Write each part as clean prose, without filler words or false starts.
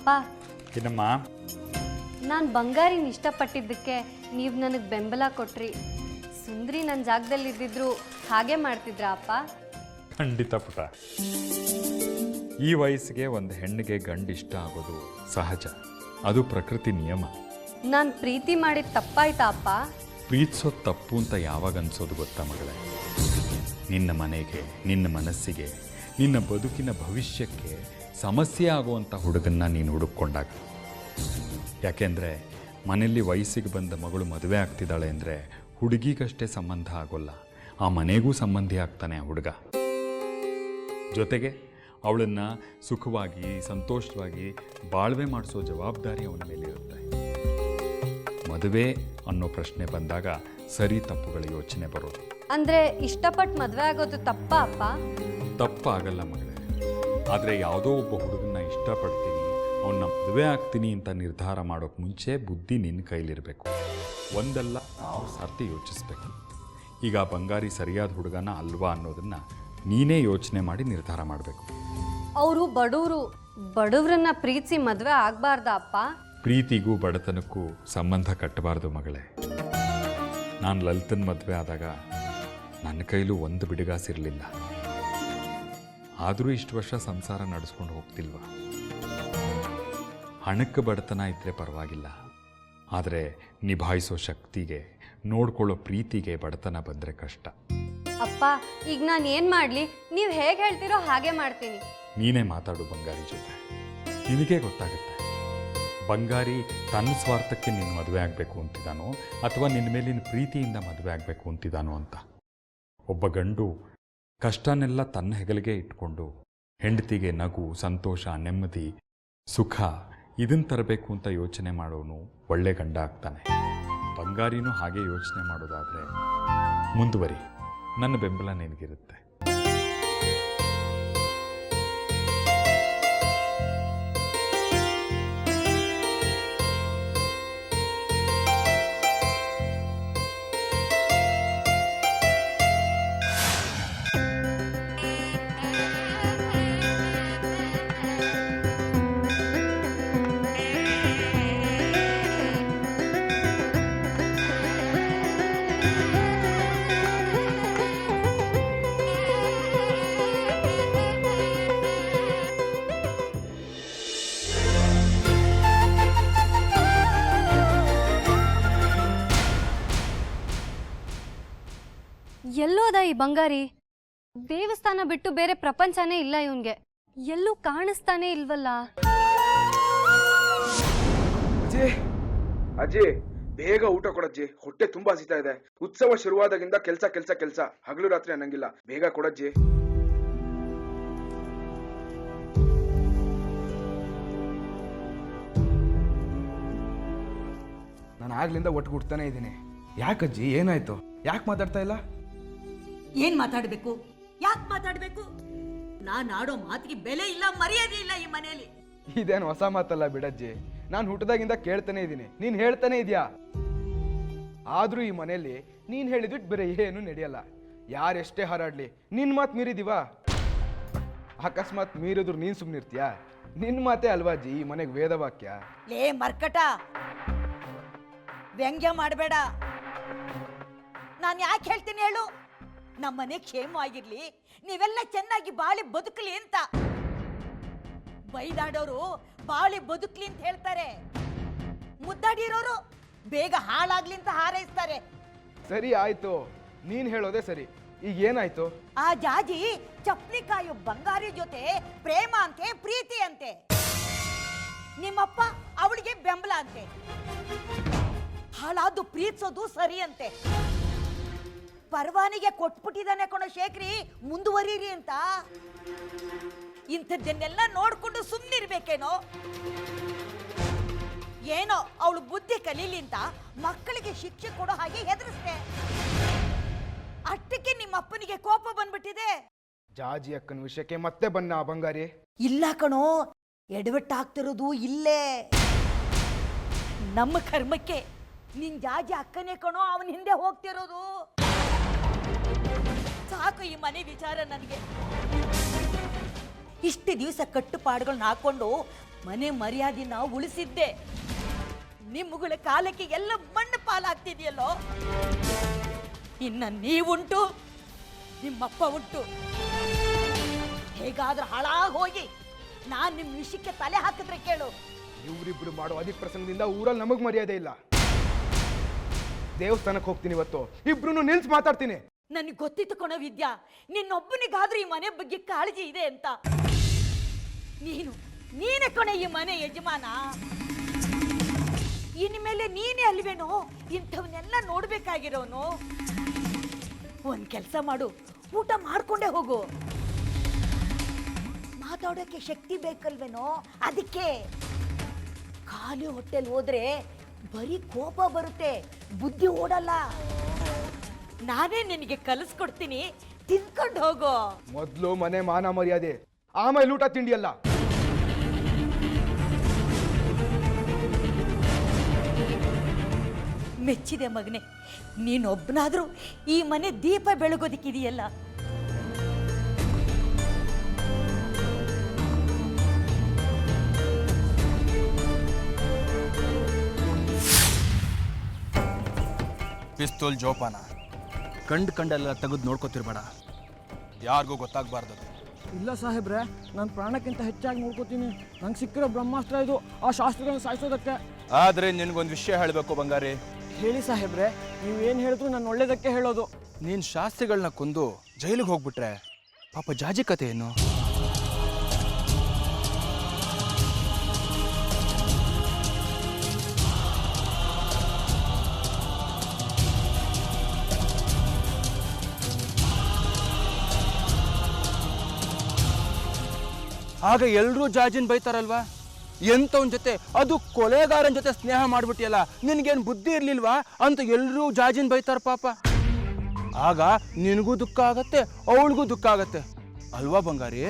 ಅಪ್ಪ ಏನಮ್ಮ? ನಾನು ಬಂಗಾರಿನ ಇಷ್ಟಪಟ್ಟಿದ್ದಕ್ಕೆ ನೀವು ನನಗೆ ಬೆಂಬಲ ಕೊಟ್ರಿ. ಸುಂದ್ರಿ ನನ್ನ ಜಾಗದಲ್ಲಿ ಇದ್ದಿದ್ರು ಹಾಗೆ ಮಾಡ್ತಿದ್ರಾ ಅಪ್ಪ? ಖಂಡಿತ ಪುಟ. ಈ ವಯಸ್ಸಿಗೆ ಒಂದು ಹೆಣ್ಣಿಗೆ ಗಂಡು ಇಷ್ಟ ಆಗೋದು ಸಹಜ, ಅದು ಪ್ರಕೃತಿ ನಿಯಮ. ನಾನು ಪ್ರೀತಿ ಮಾಡಿದ ತಪ್ಪಾಯ್ತಾ ಅಪ್ಪ? ಪ್ರೀತಿಸೋದು ತಪ್ಪು ಅಂತ ಯಾವಾಗ ಅನ್ಸೋದು ಗೊತ್ತಾ ಮಗಳೇ? ನಿನ್ನ ಮನೆಗೆ, ನಿನ್ನ ಮನಸ್ಸಿಗೆ, ನಿನ್ನ ಬದುಕಿನ ಭವಿಷ್ಯಕ್ಕೆ ಸಮಸ್ಯೆ ಆಗುವಂಥ ಹುಡುಗನ್ನ ನೀನು ಹುಡುಕೊಂಡಾಗ. ಯಾಕೆಂದರೆ ಮನೆಯಲ್ಲಿ ವಯಸ್ಸಿಗೆ ಬಂದ ಮಗಳು ಮದುವೆ ಆಗ್ತಿದ್ದಾಳೆ ಅಂದರೆ ಹುಡುಗಿಗಷ್ಟೇ ಸಂಬಂಧ ಆಗೋಲ್ಲ, ಆ ಮನೆಗೂ ಸಂಬಂಧಿ ಆಗ್ತಾನೆ ಆ ಹುಡುಗ. ಜೊತೆಗೆ ಅವಳನ್ನು ಸುಖವಾಗಿ ಸಂತೋಷವಾಗಿ ಬಾಳ್ವೆ ಮಾಡಿಸೋ ಜವಾಬ್ದಾರಿ ಅವನ ಮೇಲಿರುತ್ತೆ. ಮದುವೆ ಅನ್ನೋ ಪ್ರಶ್ನೆ ಬಂದಾಗ ಸರಿ ತಪ್ಪುಗಳ ಯೋಚನೆ ಬರೋದು. ಅಂದರೆ ಇಷ್ಟಪಟ್ಟು ಮದುವೆ ಆಗೋದು ತಪ್ಪಾ ಅಪ್ಪ? ತಪ್ಪಾಗಲ್ಲ ಮಗಳೇ, ಆದರೆ ಯಾವುದೋ ಒಬ್ಬ ಹುಡುಗನ್ನ ಇಷ್ಟಪಡ್ತೀನಿ, ಅವನ್ನ ಮದುವೆ ಆಗ್ತೀನಿ ಅಂತ ನಿರ್ಧಾರ ಮಾಡೋಕ್ಕೆ ಮುಂಚೆ ಬುದ್ಧಿ ನಿನ್ನ ಕೈಲಿರಬೇಕು. ಒಂದಲ್ಲ ನಾವು ಸರ್ತಿ ಯೋಚಿಸ್ಬೇಕು. ಈಗ ಬಂಗಾರಿ ಸರಿಯಾದ ಹುಡುಗನ ಅಲ್ವಾ ಅನ್ನೋದನ್ನು ನೀನೇ ಯೋಚನೆ ಮಾಡಿ ನಿರ್ಧಾರ ಮಾಡಬೇಕು. ಅವರು ಬಡವ್ರನ್ನ ಪ್ರೀತಿಸಿ ಮದುವೆ ಆಗಬಾರ್ದಾ ಅಪ್ಪ? ಪ್ರೀತಿಗೂ ಬಡತನಕ್ಕೂ ಸಂಬಂಧ ಕಟ್ಟಬಾರ್ದು ಮಗಳೇ. ನಾನು ಲಲಿತನ ಮದುವೆ ಆದಾಗ ನನ್ನ ಕೈಲೂ ಒಂದು ಬಿಡುಗಾಸಿರಲಿಲ್ಲ. ಆದರೂ ಇಷ್ಟು ವರ್ಷ ಸಂಸಾರ ನಡೆಸ್ಕೊಂಡು ಹೋಗ್ತಿಲ್ವ? ಹಣಕ್ಕೆ ಬಡತನ ಇದ್ದರೆ ಪರವಾಗಿಲ್ಲ, ಆದರೆ ನಿಭಾಯಿಸೋ ಶಕ್ತಿಗೆ, ನೋಡ್ಕೊಳ್ಳೋ ಪ್ರೀತಿಗೆ ಬಡತನ ಬಂದರೆ ಕಷ್ಟ. ಅಪ್ಪ, ಈಗ ನಾನು ಏನು ಮಾಡಲಿ? ನೀವು ಹೇಗೆ ಹೇಳ್ತೀರೋ ಹಾಗೆ ಮಾಡ್ತೀನಿ. ನೀನೇ ಮಾತಾಡು ಬಂಗಾರಿ ಜೊತೆ, ನಿನಗೇ ಗೊತ್ತಾಗುತ್ತೆ. ಬಂಗಾರಿ ತನ್ನ ಸ್ವಾರ್ಥಕ್ಕೆ ನಿನ್ನ ಮದುವೆ ಆಗಬೇಕು ಅಂತಿದ್ದಾನೋ ಅಥವಾ ನಿನ್ನ ಮೇಲಿನ ಪ್ರೀತಿಯಿಂದ ಮದುವೆ ಆಗಬೇಕು ಅಂತಿದ್ದಾನೋ ಅಂತ. ಒಬ್ಬ ಗಂಡು ಕಷ್ಟನೆಲ್ಲ ತನ್ನ ಹೆಗಲಿಗೆ ಇಟ್ಕೊಂಡು ಹೆಂಡತಿಗೆ ನಗು, ಸಂತೋಷ, ನೆಮ್ಮದಿ, ಸುಖ ಇದನ್ನು ತರಬೇಕು ಅಂತ ಯೋಚನೆ ಮಾಡೋನು ಒಳ್ಳೆ ಗಂಡ ಆಗ್ತಾನೆ. ಬಂಗಾರಿನೂ ಹಾಗೆ ಯೋಚನೆ ಮಾಡೋದಾದರೆ ಮುಂದುವರಿ, ನನ್ನ ಬೆಂಬಲ ನಿನಗಿರುತ್ತೆ. ಎಲ್ಲೋದ ಈ ಬಂಗಾರಿ? ದೇವಸ್ಥಾನ ಬಿಟ್ಟು ಬೇರೆ ಪ್ರಪಂಚನೇ ಇಲ್ಲ ಇವನ್ಗೆ. ಎಲ್ಲೂ ಕಾಣಿಸ್ತಾನೆ ಇಲ್ವಲ್ಲ. ಅಜ್ಜಿ ಬೇಗ ಊಟ ಕೊಡಜ್ಜಿ, ಹೊಟ್ಟೆ ತುಂಬಾ ಹಸಿತಾ ಇದೆ. ಉತ್ಸವ ಶುರುವಾದಾಗಿಂದ ಕೆಲ್ಸ ಕೆಲ್ಸ ಕೆಲ್ಸ, ಹಗಲು ರಾತ್ರಿ ಅನ್ನಂಗಿಲ್ಲ. ಬೇಗ ಕೊಡಜ್ಜಿ. ನಾನು ಆಗ್ಲಿಂದ ಒಟ್ಟುಗುಡ್ತಾನೆ ಇದ್ದೀನಿ. ಯಾಕಜ್ಜಿ, ಏನಾಯ್ತು? ಯಾಕೆ ಮಾತಾಡ್ತಾ ಇಲ್ಲ? ಏನ್ ಮಾತಾಡ್ಬೇಕು? ಯಾಕೆ ಮಾತಾಡ್ಬೇಕು? ನಾನ್ ಆಡೋ ಮಾತಿಗೆ ಬೆಲೆ ಇಲ್ಲ, ಮರ್ಯಾದೆ ಇಲ್ಲ ಈ ಮನೆಯಲ್ಲಿ. ಇದೇನು ಹೊಸ ಮಾತಲ್ಲ ಬಿಡಜ್ಜಿ. ನಾನು ಹುಟ್ಟದಾಗಿಂದ ಕೇಳ್ತಾನೆ ಇದ್ದೀನಿ, ನೀನ್ ಹೇಳ್ತಾನೆ ಇದೆಯಾ. ಆದ್ರೂ ಈ ಮನೆಯಲ್ಲಿ ನೀನ್ ಹೇಳಿದ್ಬಿಟ್ಟು ಬೇರೆ ಏನು ನಡೆಯಲ್ಲ. ಯಾರೆಷ್ಟೇ ಹಾರಾಡ್ಲಿ ನಿನ್ ಮಾತು ಮೀರಿದೀವಾ? ಅಕಸ್ಮಾತ್ ಮೀರಿದ್ರು ನೀನ್ ಸುಮ್ನಿರ್ತೀಯಾ? ನಿನ್ ಮಾತೇ ಅಲ್ವಾಜಿ ಈ ಮನೆಗೆ ವೇದವಾಕ್ಯ. ಲೇ ಮರ್ಕಟ, ವ್ಯಂಗ್ಯ ಮಾಡಬೇಡ. ನಾನು ಯಾಕೆ ಹೇಳ್ತೀನಿ ಹೇಳು? ನಮ್ಮನೆ ಕ್ಷೇಮವಾಗಿರ್ಲಿ, ನೀವೆಲ್ಲ ಚೆನ್ನಾಗಿ ಬಾಳಿ ಬದುಕಲಿ ಅಂತ. ಬೈದಾಡೋರು ಬಾಳಿ ಬದುಕಲಿ ಅಂತ ಹೇಳ್ತಾರೆ, ಮುದ್ದಾಡಿರೋರು ಬೇಗ ಹಾಳಾಗ್ಲಿ ಅಂತ ಹಾರೈಸ್ತಾರೆ. ಸರಿ ಆಯ್ತು, ನೀನ್ ಹೇಳೋದೇ ಸರಿ. ಈಗ ಏನಾಯ್ತು? ಆ ಜಾಜಿ ಚಪ್ಲಿ ಕಾಯೋ ಬಂಗಾರಿ ಜೊತೆ ಪ್ರೇಮ ಅಂತೆ, ಪ್ರೀತಿ ಅಂತೆ. ನಿಮ್ಮಪ್ಪ ಅವಳಿಗೆ ಬೆಂಬಲ ಅಂತೆ. ಹಾಳಾದ್ದು ಪ್ರೀತಿಸೋದು ಸರಿ ಅಂತೆ. ಪರವಾನಿಗೆ ಕೊಟ್ಬಿಟ್ಟಿದ್ದಾನೆ ಕಣೋ ಶೇಖರಿ, ಮುಂದುವರಿರಿ ಅಂತ. ಇಂಥದ್ದನ್ನೆಲ್ಲ ನೋಡ್ಕೊಂಡು ಸುಮ್ಮನಿರ್ಬೇಕೇನೋ? ಏನೋ ಅವಳು ಬುದ್ಧಿ ಕಲೀಲಿ ಅಂತ ಮಕ್ಕಳಿಗೆ ಶಿಕ್ಷೆ ಕೊಡೋ ಹಾಗೆ ಹೆದರಿಸ್ತೆ. ಅಷ್ಟಕ್ಕೆ ನಿಮ್ಮ ಅಪ್ಪನಿಗೆ ಕೋಪ ಬಂದ್ಬಿಟ್ಟಿದೆ. ಜಾಜಿ ಅಕ್ಕನ ವಿಷಯಕ್ಕೆ ಮತ್ತೆ ಬನ್ನ ಬಂಗಾರಿ. ಇಲ್ಲ ಕಣೋ, ಎಡವಟ್ಟಾಗ್ತಿರೋದು ಇಲ್ಲೇ. ನಮ್ಮ ಕರ್ಮಕ್ಕೆ ನಿನ್ ಜಾಜಿ ಅಕ್ಕನೇ ಕಣೋ ಅವನ ಹಿಂದೆ ಹೋಗ್ತಿರೋದು. ಸಾಕು ಈ ಮನೆ ವಿಚಾರ ನನಗೆ. ಇಷ್ಟು ದಿವಸ ಕಟ್ಟುಪಾಡುಗಳನ್ನ ಹಾಕೊಂಡು ಮನೆ ಮರ್ಯಾದೆನ ಉಳಿಸಿದ್ದೆ. ನಿಮ್ಮಗಳ ಕಾಲಕ್ಕೆ ಎಲ್ಲ ಮಣ್ಣು ಪಾಲಾಗ್ತಿದೆಯಲ್ಲೋ. ಇನ್ನ ನೀವುಂಟು, ನಿಮ್ಮಪ್ಪ ಉಂಟು. ಹೇಗಾದ್ರೂ ಹಾಳಾಗಿ ಹೋಗಿ ನಾನು ನಿಮ್ಮ ವಿಷಯಕ್ಕೆ ತಲೆ ಹಾಕಿದ್ರೆ ಕೇಳು. ಇವರಿಬ್ರು ಮಾಡೋ ಅಧಿಕ ಪ್ರಸಂಗದಿಂದ ಊರಲ್ಲಿ ನಮಗ್ ಮರ್ಯಾದೆ ಇಲ್ಲ. ದೇವಸ್ಥಾನಕ್ಕೆ ಹೋಗ್ತೀನಿ ಇವತ್ತು, ಇಬ್ರು ನಿಲ್ಸಿ ಮಾತಾಡ್ತೀನಿ. ನನಗೆ ಗೊತ್ತಿತ್ತು ಕಣೋ ವಿದ್ಯಾ, ನಿನ್ನೊಬ್ಬನಿಗಾದ್ರೂ ಈ ಮನೆ ಬಗ್ಗೆ ಕಾಳಜಿ ಇದೆ ಅಂತ. ನೀನೇ ಕಣೆ ಈ ಮನೆ ಯಜಮಾನ. ಇನ್ಮೇಲೆ ನೀನೇ ಅಲ್ವೇನೋ ಇಂಥವನ್ನೆಲ್ಲ ನೋಡ್ಬೇಕಾಗಿರೋನು. ಒಂದ್ ಕೆಲಸ ಮಾಡು, ಊಟ ಮಾಡ್ಕೊಂಡೇ ಹೋಗು. ಮಾತಾಡೋಕೆ ಶಕ್ತಿ ಬೇಕಲ್ವೇನೋ, ಅದಕ್ಕೆ ಖಾಲಿ ಹೊಟ್ಟೆಲ್ ಹೋದ್ರೆ ಬರೀ ಕೋಪ ಬರುತ್ತೆ, ಬುದ್ಧಿ ಓಡಲ್ಲ. ನಾನೇ ನಿನಗೆ ಕಲಿಸ್ಕೊಡ್ತೀನಿ, ತಿನ್ಕೊಂಡು ಹೋಗೋ. ಮೊದ್ಲು ಮನೆ ಮಾನ ಮರ್ಯಾದೆ, ಆಮೇಲೆ ಊಟ ತಿಂಡಿ ಅಲ್ಲ. ಮೆಚ್ಚಿದೆ ಮಗನೆ, ನೀನೊಬ್ಬನಾದ್ರೂ ಈ ಮನೆ ದೀಪ ಬೆಳಗೋದಿಕ್ಕಿದೆಯಲ್ಲ. ಪಿಸ್ತೂಲ್ ಜೋಪಾನ ಕಂಡಲ್ಲೆಲ್ಲ ತೆಗೆದು ನೋಡ್ಕೋತಿರ್ಬೇಡ, ಯಾರಿಗೂ ಗೊತ್ತಾಗಬಾರ್ದು. ಇಲ್ಲ ಸಾಹೇಬ್ರೆ, ನಾನು ಪ್ರಾಣಕ್ಕಿಂತ ಹೆಚ್ಚಾಗಿ ನೋಡ್ಕೋತೀನಿ. ನಂಗೆ ಸಿಕ್ಕಿರೋ ಬ್ರಹ್ಮಾಸ್ತ್ರ ಇದು, ಆ ಶಾಸ್ತ್ರಗಳನ್ನು ಸಾಯಿಸೋದಕ್ಕೆ. ಆದರೆ ನಿನಗೊಂದು ವಿಷಯ ಹೇಳಬೇಕು ಬಂಗಾರಿ. ಹೇಳಿ ಸಾಹೇಬ್ರೆ, ನೀವು ಏನು ಹೇಳಿದ್ರು ನಾನು ಒಳ್ಳೇದಕ್ಕೆ ಹೇಳೋದು. ನೀನು ಶಾಸ್ತ್ರಿಗಳನ್ನ ಕೊಂದು ಜೈಲಿಗೆ ಹೋಗ್ಬಿಟ್ರೆ ಪಾಪ ಜಾಜಿ ಕತೆ ಏನು? ಆಗ ಎಲ್ಲರೂ ಜಾಜಿನ ಬೈತಾರಲ್ವಾ, ಎಂಥವನ ಜೊತೆ, ಅದು ಕೊಲೆಗಾರನ ಜೊತೆ ಸ್ನೇಹ ಮಾಡ್ಬಿಟ್ಟಿಯಲ್ಲ, ನಿನಗೇನು ಬುದ್ಧಿ ಇರ್ಲಿಲ್ವಾ ಅಂತ ಎಲ್ಲರೂ ಜಾಜಿನ ಬೈತಾರ ಪಾಪ. ಆಗ ನಿನಗೂ ದುಃಖ ಆಗತ್ತೆ, ಅವಳಿಗೂ ದುಃಖ ಆಗತ್ತೆ ಅಲ್ವಾ ಬಂಗಾರಿ?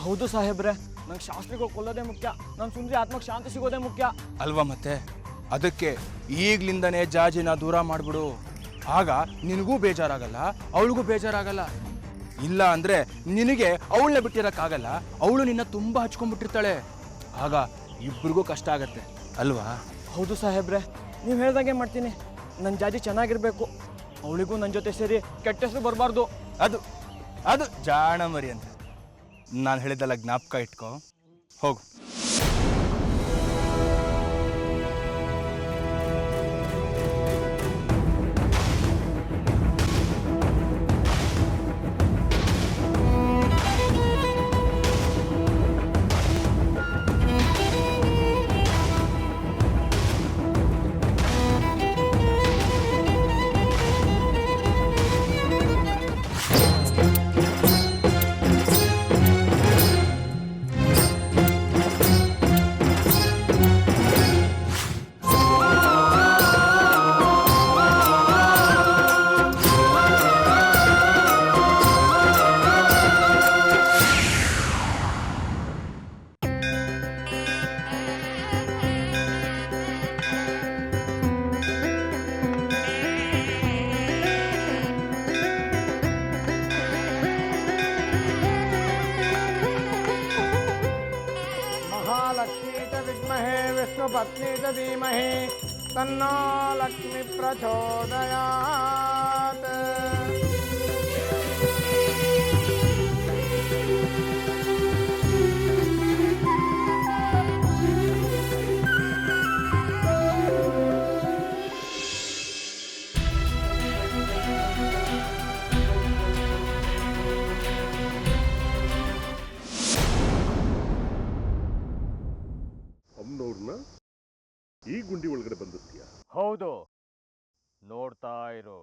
ಹೌದು ಸಾಹೇಬ್ರೆ, ನಂಗೆ ಶಾಸ್ತ್ರಿಗಳು ಕೊಲ್ಲೋದೇ ಮುಖ್ಯ, ನನ್ನ ಸುಂದರಿ ಆತ್ಮಕ್ಕೆ ಶಾಂತಿ ಸಿಗೋದೇ ಮುಖ್ಯ ಅಲ್ವಾ? ಮತ್ತೆ ಅದಕ್ಕೆ ಈಗ್ಲಿಂದನೇ ಜಾಜಿನ ದೂರ ಮಾಡ್ಬಿಡು. ಆಗ ನಿನಗೂ ಬೇಜಾರಾಗಲ್ಲ, ಅವಳಿಗೂ ಬೇಜಾರಾಗಲ್ಲ. ಇಲ್ಲ ಅಂದ್ರೆ ನಿನಗೆ ಅವಳನ್ನ ಬಿಟ್ಟಿರಕ್ಕಾಗಲ್ಲ, ಅವಳು ನಿನ್ನ ತುಂಬಾ ಹಚ್ಕೊಂಡ್ಬಿಟ್ಟಿರ್ತಾಳೆ. ಆಗ ಇಬ್ರಿಗೂ ಕಷ್ಟ ಆಗತ್ತೆ ಅಲ್ವಾ? ಹೌದು ಸಾಹೇಬ್ರೆ, ನೀವು ಹೇಳ್ದಂಗೆ ಮಾಡ್ತೀನಿ. ನನ್ನ ಜಾಜಿ ಚೆನ್ನಾಗಿರ್ಬೇಕು, ಅವಳಿಗೂ ನನ್ನ ಜೊತೆ ಸೇರಿ ಕೆಟ್ಟ ಹೆಸರು ಬರಬಾರ್ದು. ಅದು ಅದು ಜಾಣ ಮರಿ ಅಂತ ನಾನು ಹೇಳಿದ್ದೆಲ್ಲ ಜ್ಞಾಪಕ ಇಟ್ಕೋ. ಹೋಗು. पत्नी च धीमहि तन्नो लक्ष्मी प्रचोदयात्। ಅಮ್ಮನವ್ರನ್ನ ಈ ಗುಂಡಿ ಒಳಗಡೆ ಬಂದಿರ್ತೀಯ? ಹೌದು, ನೋಡ್ತಾ ಇರು.